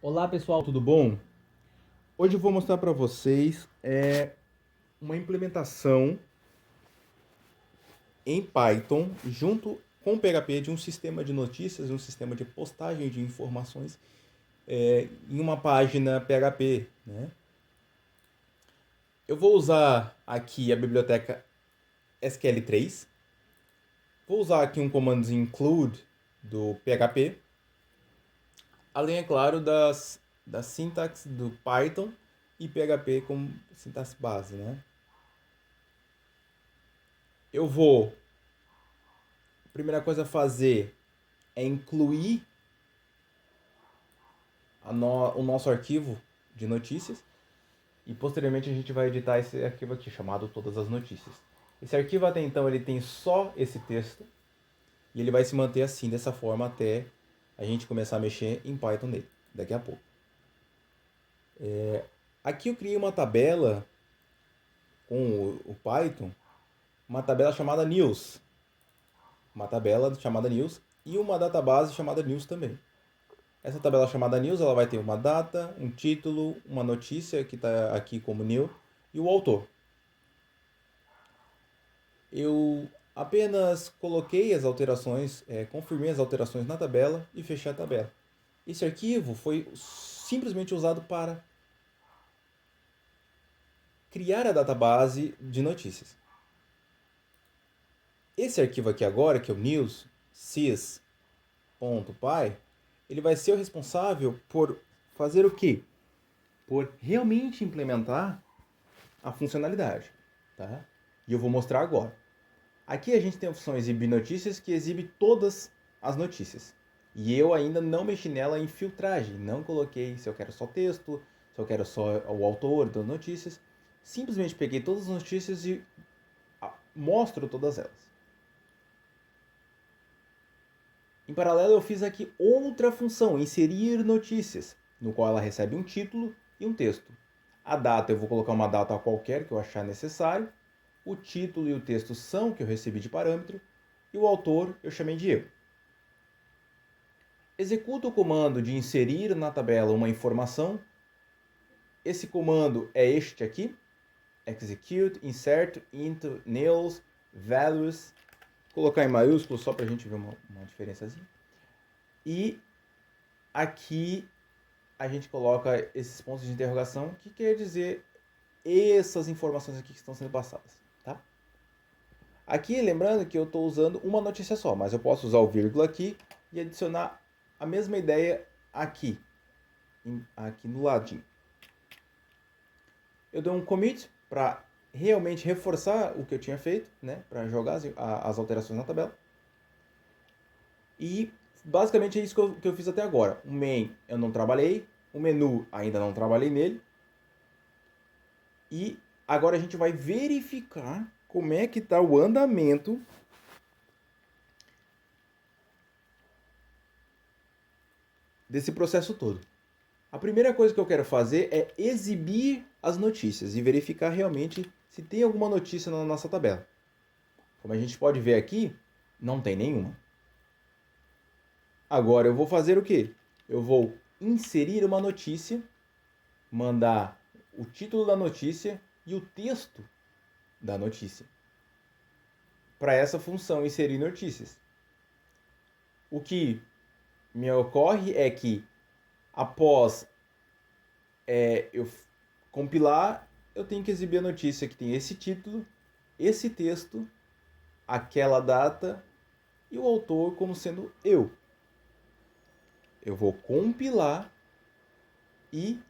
Olá pessoal, tudo bom? Hoje eu vou mostrar para vocês uma implementação em Python junto com o PHP de um sistema de notícias, um sistema de postagem de informações em uma página PHP, né? Eu vou usar aqui a biblioteca SQL3, vou usar aqui um comando include do PHP, além, é claro, das sintaxe do Python e PHP como sintaxe base, né? Eu vou, a primeira coisa a fazer é incluir o nosso arquivo de notícias e posteriormente a gente vai editar esse arquivo aqui chamado todas as notícias. Esse arquivo até então ele tem só esse texto e ele vai se manter assim, dessa forma, até a gente começar a mexer em Python nele, daqui a pouco. Aqui eu criei uma tabela com o Python, uma tabela chamada news, uma tabela chamada news e uma database chamada news também. Essa tabela chamada news ela vai ter uma data, um título, uma notícia que está aqui como new e o autor. Eu apenas coloquei as alterações, confirmei as alterações na tabela e fechei a tabela. Esse arquivo foi simplesmente usado para criar a database de notícias. Esse arquivo aqui agora, que é o news sys.py, ele vai ser o responsável por fazer o quê? Por realmente implementar a funcionalidade, tá? E eu vou mostrar agora. Aqui a gente tem a opção exibir notícias, que exibe todas as notícias. E eu ainda não mexi nela em filtragem, não coloquei se eu quero só texto, se eu quero só o autor das notícias. Simplesmente peguei todas as notícias e mostro todas elas. Em paralelo eu fiz aqui outra função, inserir notícias, no qual ela recebe um título e um texto. A data eu vou colocar uma data qualquer que eu achar necessário. O título e o texto são que eu recebi de parâmetro. E o autor eu chamei de eu. Executo o comando de inserir na tabela uma informação. Esse comando é este aqui. Execute, insert, into, nails, values. Vou colocar em maiúsculo só para a gente ver uma diferençazinha. E aqui a gente coloca esses pontos de interrogação, que quer dizer essas informações aqui que estão sendo passadas, tá? Aqui, lembrando que eu estou usando uma notícia só, mas eu posso usar o vírgula aqui e adicionar a mesma ideia aqui, aqui no ladinho. Eu dou um commit para realmente reforçar o que eu tinha feito, né, para jogar as alterações na tabela. E basicamente é isso que eu fiz até agora. O main eu não trabalhei, o menu ainda não trabalhei nele. E agora a gente vai verificar como é que está o andamento desse processo todo. A primeira coisa que eu quero fazer é exibir as notícias e verificar realmente se tem alguma notícia na nossa tabela. Como a gente pode ver aqui, não tem nenhuma. Agora eu vou fazer o quê? Eu vou inserir uma notícia, mandar o título da notícia e o texto da notícia para essa função inserir notícias. O que me ocorre é que após eu compilar, eu tenho que exibir a notícia que tem esse título, esse texto, aquela data e o autor como sendo eu. Eu vou compilar e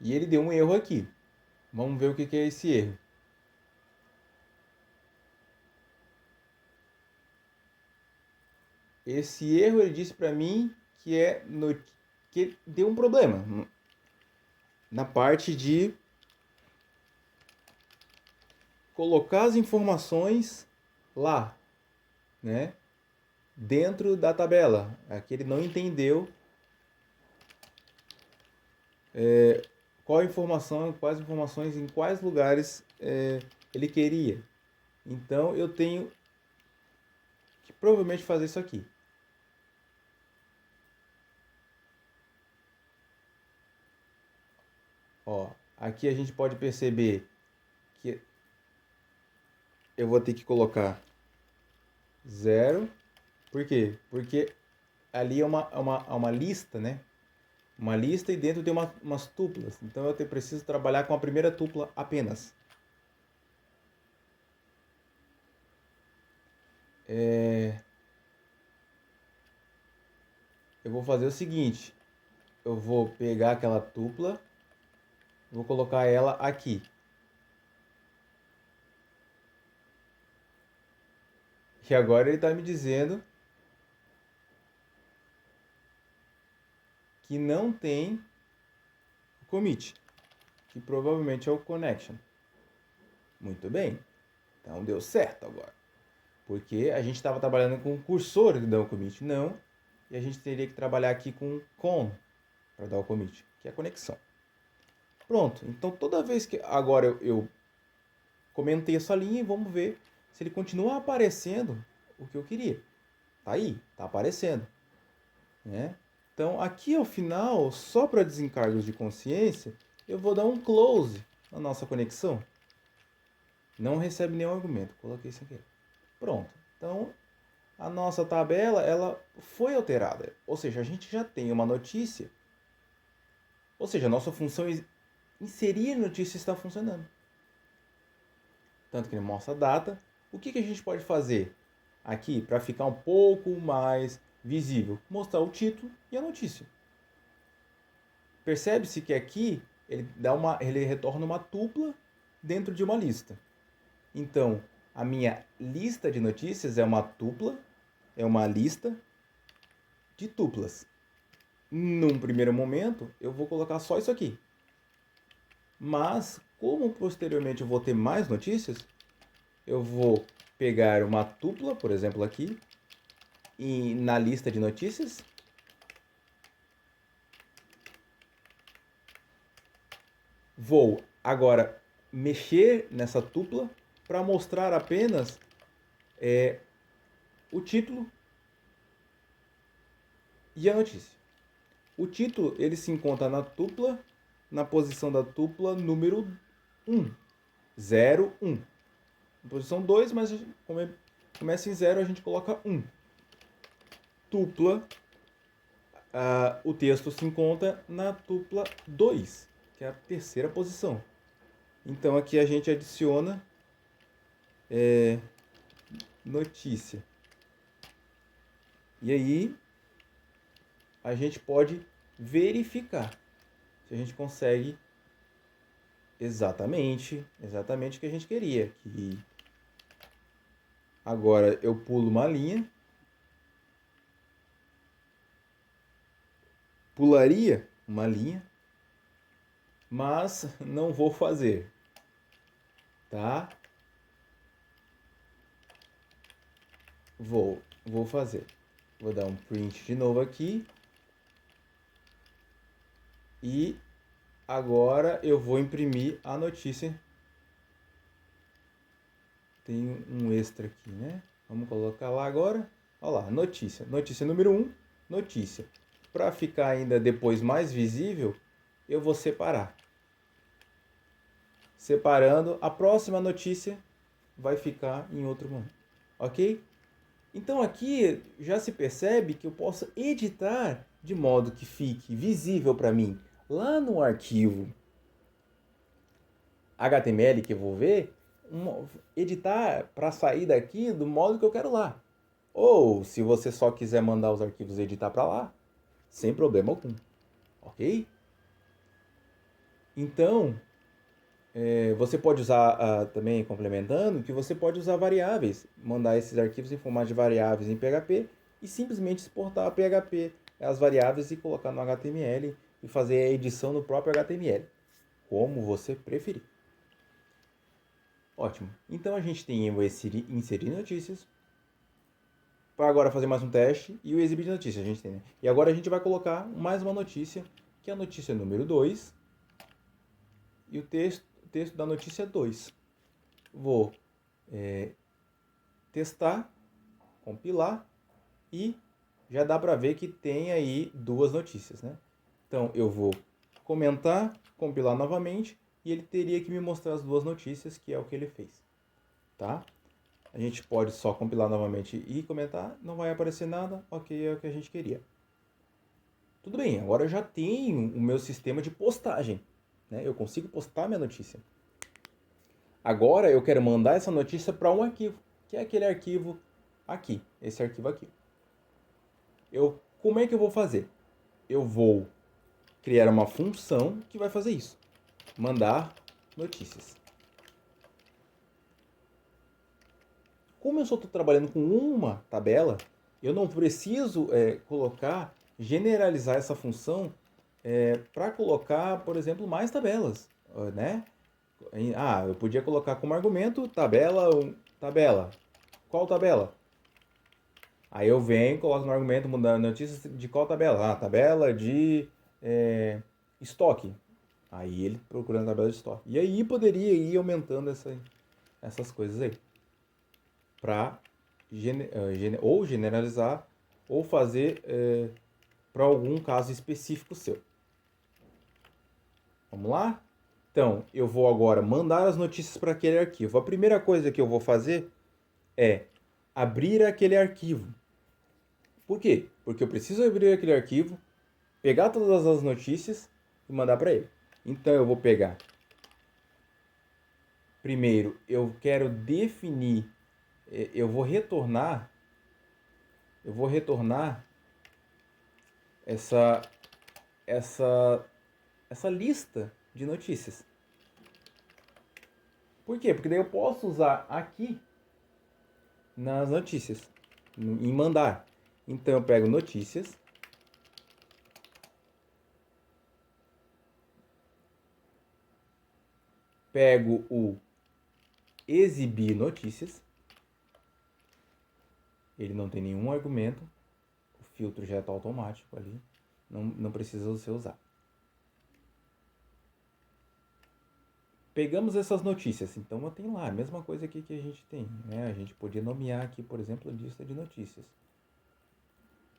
ele deu um erro aqui. Vamos ver o que é esse erro. Esse erro ele disse para mim que deu um problema na parte de colocar as informações lá, né, dentro da tabela. Aqui ele não entendeu quais informações, em quais lugares ele queria. Então eu tenho que provavelmente fazer isso aqui. Ó, aqui a gente pode perceber que eu vou ter que colocar 0. Por quê? Porque ali é uma lista, né? Uma lista e dentro tem umas tuplas. Então eu preciso trabalhar com a primeira tupla apenas. Eu vou fazer o seguinte. Eu vou pegar aquela tupla, vou colocar ela aqui. E agora ele está me dizendo que não tem o commit, que provavelmente é o connection. Muito bem, então deu certo agora. Porque a gente estava trabalhando com o cursor que dá o commit, não. E a gente teria que trabalhar aqui com con para dar o commit, que é a conexão. Pronto, então toda vez que agora eu comentei essa linha e vamos ver se ele continua aparecendo o que eu queria. Tá aí, tá aparecendo, né? Então aqui ao final, só para desencargos de consciência, eu vou dar um close na nossa conexão. Não recebe nenhum argumento, coloquei sem querer. Pronto. Então a nossa tabela ela foi alterada, ou seja, a gente já tem uma notícia, ou seja, a nossa função inserir notícia está funcionando. Tanto que ele mostra a data. O que a gente pode fazer aqui para ficar um pouco mais visível? Mostrar o título e a notícia. Percebe-se que aqui ele retorna uma tupla dentro de uma lista. Então, a minha lista de notícias é uma tupla, é uma lista de tuplas. Num primeiro momento, eu vou colocar só isso aqui. Mas, como posteriormente eu vou ter mais notícias, eu vou pegar uma tupla, por exemplo, aqui, e na lista de notícias, vou agora mexer nessa tupla para mostrar apenas o título e a notícia. O título ele se encontra na tupla, na posição da tupla número 1, 0, 1. Posição 2, mas como começa em 0, a gente coloca 1. Tupla, o texto se encontra na tupla 2, que é a terceira posição. Então aqui a gente adiciona notícia. E aí a gente pode verificar se a gente consegue exatamente o que a gente queria. Que agora eu pulo uma linha, pularia uma linha, mas não vou fazer, tá? Vou fazer. Vou dar um print de novo aqui. E agora eu vou imprimir a notícia. Tem um extra aqui, né? Vamos colocar lá agora. Olha lá, notícia. Notícia número 1, notícia. Para ficar ainda depois mais visível, eu vou separar. Separando, a próxima notícia vai ficar em outro momento. Ok? Então aqui já se percebe que eu posso editar de modo que fique visível para mim lá no arquivo HTML que eu vou ver, editar para sair daqui do modo que eu quero lá. Ou se você só quiser mandar os arquivos editar para lá, sem problema algum. Ok? Então, você pode usar também, complementando, que você pode usar variáveis, mandar esses arquivos em formato de variáveis em PHP e simplesmente exportar a PHP, as variáveis e colocar no HTML e fazer a edição no próprio HTML, como você preferir. Ótimo. Então a gente tem o inserir notícias, para agora fazer mais um teste, e o exibir notícias a gente tem, né? E agora a gente vai colocar mais uma notícia, que é a notícia número 2, e o texto da notícia 2. Vou testar, compilar e já dá para ver que tem aí 2 notícias, né? Então eu vou comentar, compilar novamente e ele teria que me mostrar as 2 notícias, que é o que ele fez, tá? A gente pode só compilar novamente e comentar, não vai aparecer nada, ok, é o que a gente queria. Tudo bem, agora eu já tenho o meu sistema de postagem, né? Eu consigo postar minha notícia. Agora eu quero mandar essa notícia para um arquivo, que é aquele arquivo aqui, esse arquivo aqui. Como é que eu vou fazer? Eu vou criar uma função que vai fazer isso. Mandar notícias. Como eu só estou trabalhando com uma tabela, eu não preciso generalizar essa função para colocar, por exemplo, mais tabelas, né? Eu podia colocar como argumento tabela. Qual tabela? Aí eu venho, coloco no argumento, mudando notícias de qual tabela? Tabela de estoque. Aí ele procurando a tabela de estoque. E aí poderia ir aumentando essas coisas aí. Para ou generalizar ou fazer para algum caso específico seu. Vamos lá? Então, eu vou agora mandar as notícias para aquele arquivo. A primeira coisa que eu vou fazer é abrir aquele arquivo. Por quê? Porque eu preciso abrir aquele arquivo, pegar todas as notícias e mandar para ele. Então eu vou pegar. Primeiro, eu quero definir, eu vou retornar essa lista de notícias. Por quê? Porque daí eu posso usar aqui nas notícias, em mandar. Então eu pego notícias, pego o exibir notícias, ele não tem nenhum argumento, o filtro já está automático ali, não precisa você usar. Pegamos essas notícias, então eu tenho lá a mesma coisa aqui que a gente tem, né? A gente podia nomear aqui, por exemplo, lista de notícias,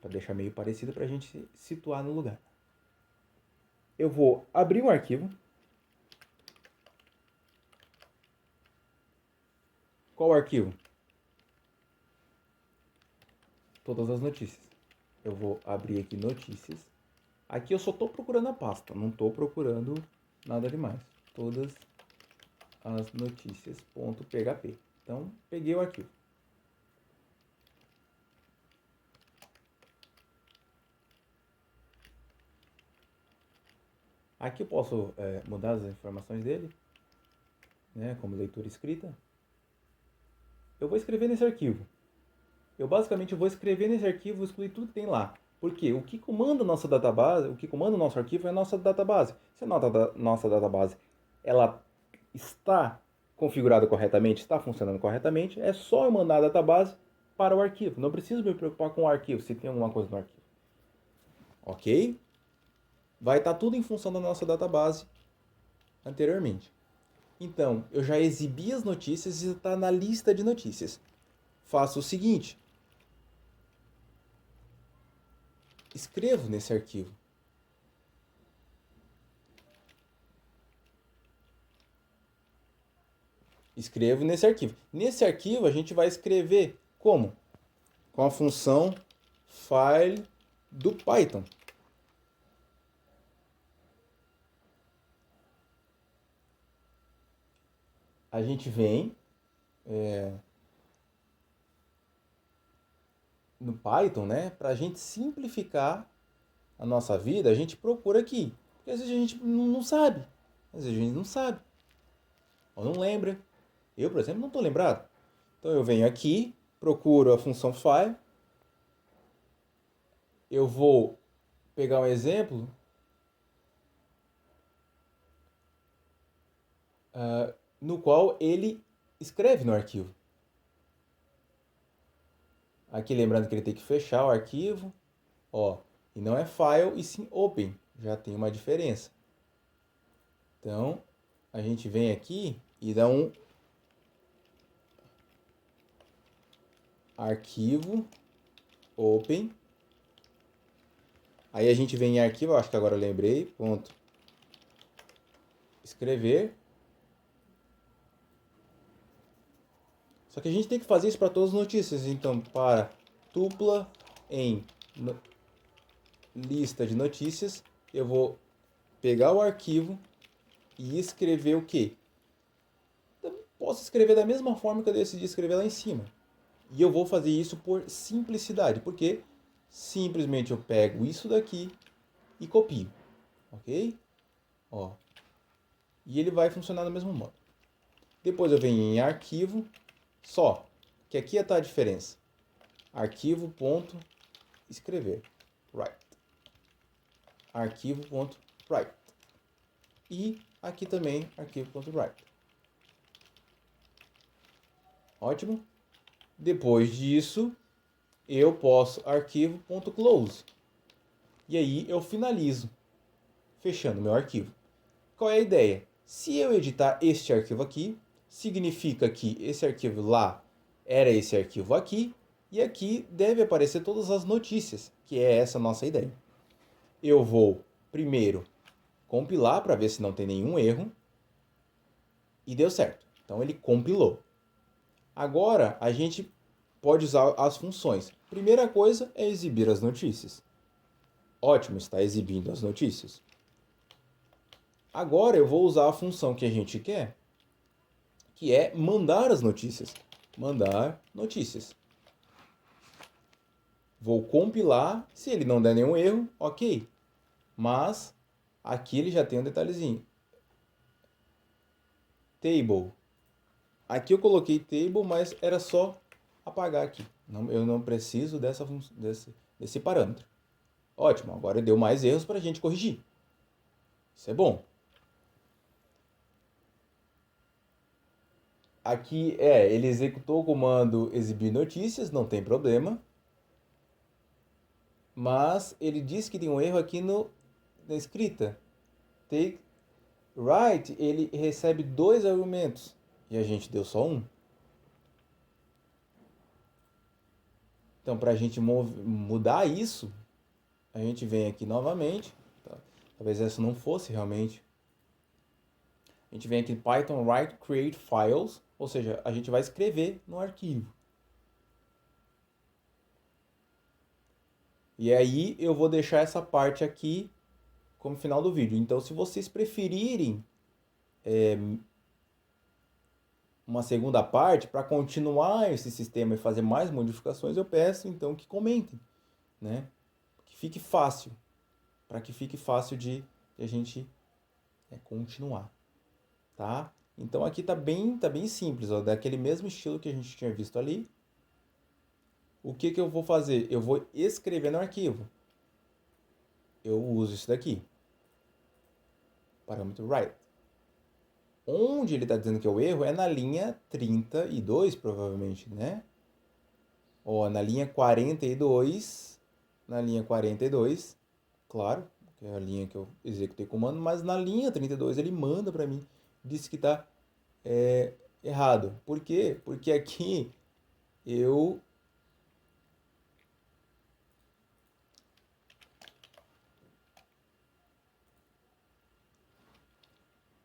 para deixar meio parecido para a gente se situar no lugar. Eu vou abrir um arquivo. Qual arquivo? Todas as notícias. Eu vou abrir aqui notícias. Aqui eu só estou procurando a pasta, não estou procurando nada demais. Todas as notícias.php. Então, peguei o arquivo. Aqui eu posso mudar as informações dele, né, como leitura escrita. Eu vou escrever nesse arquivo. Eu basicamente vou escrever nesse arquivo, excluir tudo que tem lá. Porque o que comanda a nossa database, o que comanda o nosso arquivo é a nossa database. Se a nossa database ela está configurada corretamente, está funcionando corretamente, é só eu mandar a database para o arquivo. Não preciso me preocupar com o arquivo, se tem alguma coisa no arquivo. Ok? Vai estar tudo em função da nossa database anteriormente. Então, eu já exibi as notícias e está na lista de notícias. Faço o seguinte. Escrevo nesse arquivo. Escrevo nesse arquivo. Nesse arquivo a gente vai escrever como? Com a função file do Python. A gente vem no Python, né? Para a gente simplificar a nossa vida, a gente procura aqui. Porque às vezes a gente não sabe. Às vezes a gente não sabe. Ou não lembra. Eu, por exemplo, não estou lembrado. Então eu venho aqui, procuro a função file. Eu vou pegar um exemplo no qual ele escreve no arquivo. Aqui lembrando que ele tem que fechar o arquivo. Ó, e não é file e sim open. Já tem uma diferença. Então, a gente vem aqui e dá um arquivo, open. Aí a gente vem em arquivo, acho que agora eu lembrei, ponto, escrever. Só que a gente tem que fazer isso para todas as notícias. Então, para tupla em lista de notícias, eu vou pegar o arquivo e escrever o quê? Eu posso escrever da mesma forma que eu decidi escrever lá em cima. E eu vou fazer isso por simplicidade, porque simplesmente eu pego isso daqui e copio, ok? Ó. E ele vai funcionar do mesmo modo. Depois eu venho em arquivo, só que aqui está a diferença. Arquivo ponto escrever, write. Arquivo ponto write. E aqui também arquivo ponto write. Ótimo. Depois disso, eu posso arquivo ponto close. E aí eu finalizo, fechando meu arquivo. Qual é a ideia? Se eu editar este arquivo aqui, significa que esse arquivo lá era esse arquivo aqui, e aqui deve aparecer todas as notícias, que é essa nossa ideia. Eu vou primeiro compilar para ver se não tem nenhum erro, e deu certo. Então ele compilou. Agora a gente pode usar as funções. Primeira coisa é exibir as notícias. Ótimo, está exibindo as notícias. Agora eu vou usar a função que a gente quer, que é mandar as notícias. Mandar notícias. Vou compilar, se ele não der nenhum erro, ok. Mas aqui ele já tem um detalhezinho. Table. Aqui eu coloquei table, mas era só apagar aqui. Eu não preciso desse parâmetro. Ótimo, agora deu mais erros para a gente corrigir. Isso é bom. Aqui ele executou o comando exibir notícias, não tem problema. Mas ele diz que tem um erro aqui na escrita. Take write, ele recebe 2 argumentos e a gente deu só um. Então, para a gente mudar isso, a gente vem aqui novamente. Tá? Talvez essa não fosse realmente. A gente vem aqui em Python write create files, ou seja, a gente vai escrever no arquivo. E aí eu vou deixar essa parte aqui como final do vídeo. Então, se vocês preferirem uma segunda parte para continuar esse sistema e fazer mais modificações, eu peço então que comentem, né? Que fique fácil, para que fique fácil de a gente continuar, tá? Então aqui tá bem simples, ó, daquele mesmo estilo que a gente tinha visto ali. O que eu vou fazer? Eu vou escrever no arquivo. Eu uso isso daqui. Parâmetro write. Onde ele está dizendo que é o erro é na linha 32, provavelmente, né? Ó, na linha 42, claro, que é a linha que eu executei comando, mas na linha 32 ele manda para mim, disse que está errado. Por quê? Porque aqui eu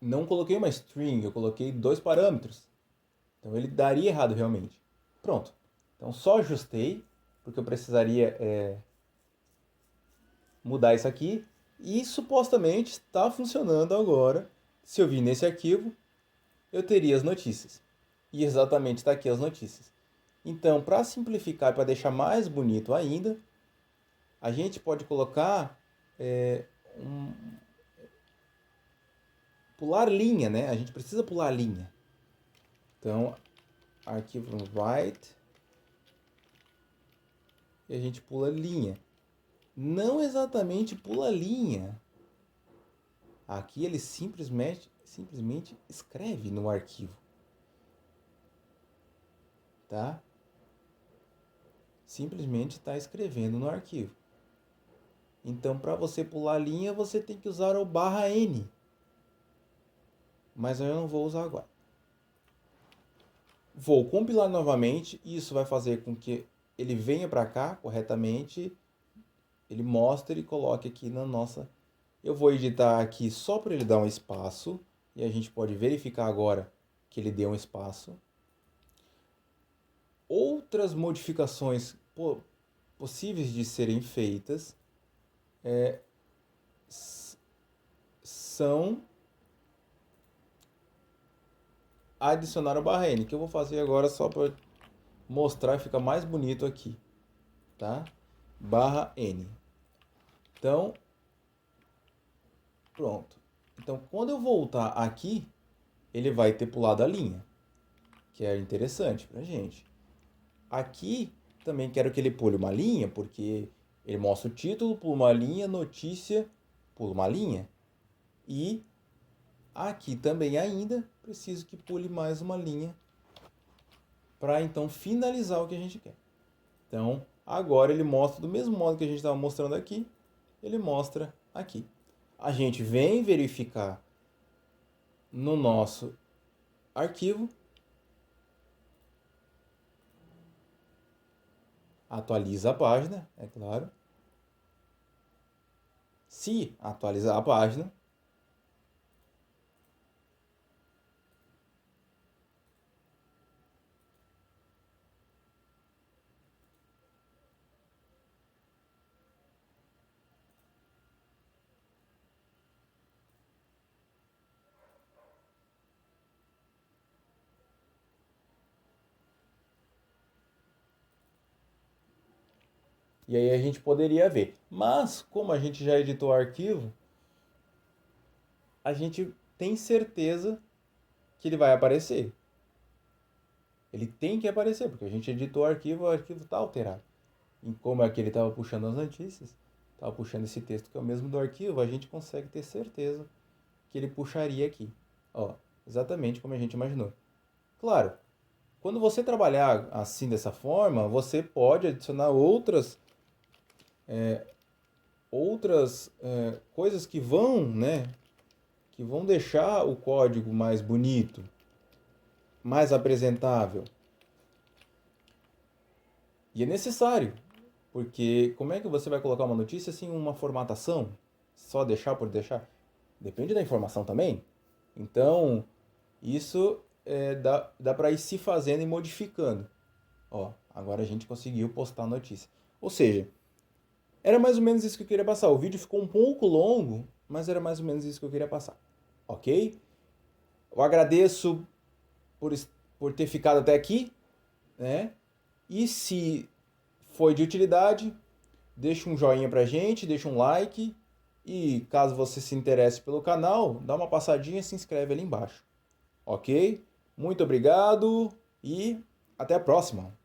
não coloquei uma string, eu coloquei 2 parâmetros. Então ele daria errado realmente. Pronto. Então só ajustei, porque eu precisaria mudar isso aqui. E supostamente está funcionando agora. Se eu vir nesse arquivo, eu teria as notícias. E exatamente está aqui as notícias. Então, para simplificar, para deixar mais bonito ainda, a gente pode colocar pular linha, né? A gente precisa pular linha. Então, arquivo write e a gente pula linha. Não exatamente pula linha. Aqui ele simplesmente escreve no arquivo. Tá? Simplesmente está escrevendo no arquivo. Então, para você pular linha, você tem que usar o /n. Mas eu não vou usar agora. Vou compilar novamente, e isso vai fazer com que ele venha para cá corretamente, ele mostre e coloque aqui na nossa... Eu vou editar aqui só para ele dar um espaço, e a gente pode verificar agora que ele deu um espaço. Outras modificações possíveis de serem feitas são adicionar o barra N, que eu vou fazer agora só para mostrar e ficar mais bonito aqui, tá? Barra N. Então, pronto. Então, quando eu voltar aqui, ele vai ter pulado a linha, que é interessante pra gente. Aqui, também quero que ele pule uma linha, porque ele mostra o título, pula uma linha, notícia, pula uma linha. E aqui também ainda preciso que pule mais uma linha para então finalizar o que a gente quer. Então, agora ele mostra do mesmo modo que a gente estava mostrando aqui, ele mostra aqui. A gente vem verificar no nosso arquivo, atualiza a página, é claro. Se atualizar a página, e aí a gente poderia ver. Mas, como a gente já editou o arquivo, a gente tem certeza que ele vai aparecer. Ele tem que aparecer, porque a gente editou o arquivo está alterado. E como é que ele estava puxando as notícias, estava puxando esse texto que é o mesmo do arquivo, a gente consegue ter certeza que ele puxaria aqui. Ó, exatamente como a gente imaginou. Claro, quando você trabalhar assim dessa forma, você pode adicionar outras coisas que vão, né, que vão deixar o código mais bonito, mais apresentável. E é necessário, porque como é que você vai colocar uma notícia sem uma formatação? Só deixar por deixar? Depende da informação também. Então, isso dá para ir se fazendo e modificando. Ó, agora a gente conseguiu postar a notícia. Ou seja, era mais ou menos isso que eu queria passar. O vídeo ficou um pouco longo, mas era mais ou menos isso que eu queria passar. Ok? Eu agradeço por ter ficado até aqui, né? E se foi de utilidade, deixa um joinha pra gente, deixa um like. E caso você se interesse pelo canal, dá uma passadinha e se inscreve ali embaixo. Ok? Muito obrigado e até a próxima!